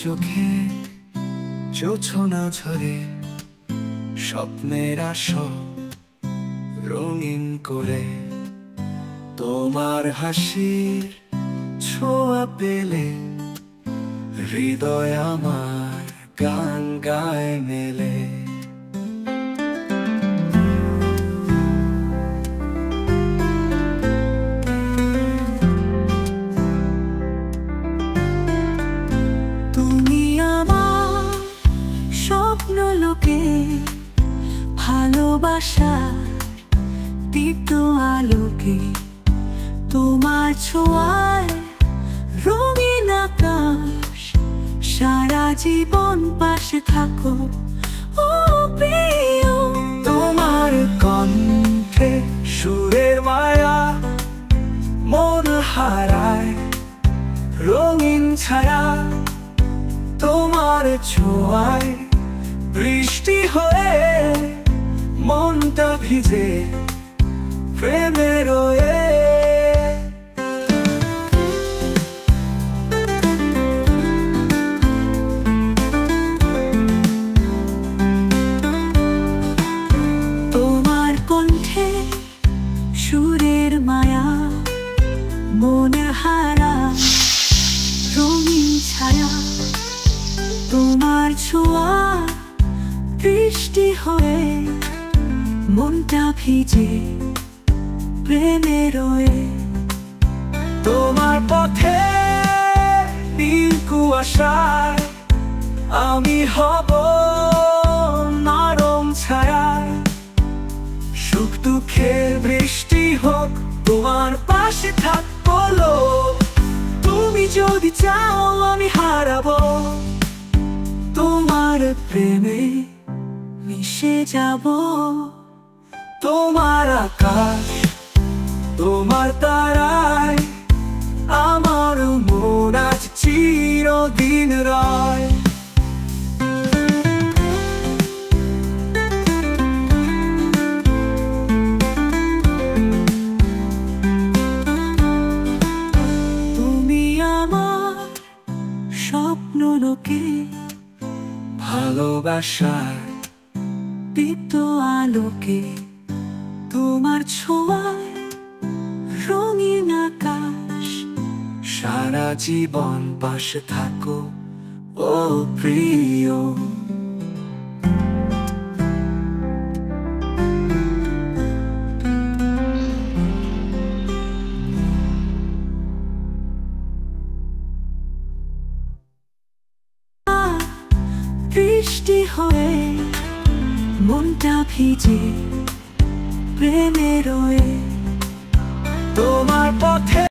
চোখে জোছনা ঝরে স্বপ্নের আসর রঙিন করে তোমার হাসির ছোঁয়া পেলে হৃদয় আমার গান গায় মেলে। তুমি আমার স্বপ্ন লোকে ভালোবাসার দীপ্ত আলোকে, তোমার ছোঁয়ায় রঙিন আকাশ, সারা জীবন পাশে থাকো ও প্রিয়। তোমার কণ্ঠে সুরের মায়া মন হারায় রঙিন ছায়া, তোমার ছোঁয়ায় বৃষ্টি হয়ে মনটা ভিজে প্রেমে রয়ে। তোমার কণ্ঠে সুরের মায়া মন হারা রঙিন ছায়া, তোমার ছোঁয়া বৃষ্টি হয়ে মনটা ভিজে প্রেমে রয়ে। তোমার পথে নীল কুয়াশায় আমি হব নরম ছায়ায়, সুখ দুঃখের বৃষ্টি হোক তোমার পাশে থাকবো লোক। তুমি যদি চাও আমি হারাবো তোমার প্রেমে মিশে যাব। তোমার আকাশ তোমার তারায় আমার মন আজ চিরদিন রয়। তুমি আমার স্বপ্ন লোকে ভালোবাসার দীপ্ত আলোকে, তোমার ছোঁয়ায় রঙিন আকাশ, সারা জীবন পাশে থাকো ও প্রিয়। বৃষ্টি হয়ে মনটা ভিজে প্রেমে রয়ে। তোমার পথে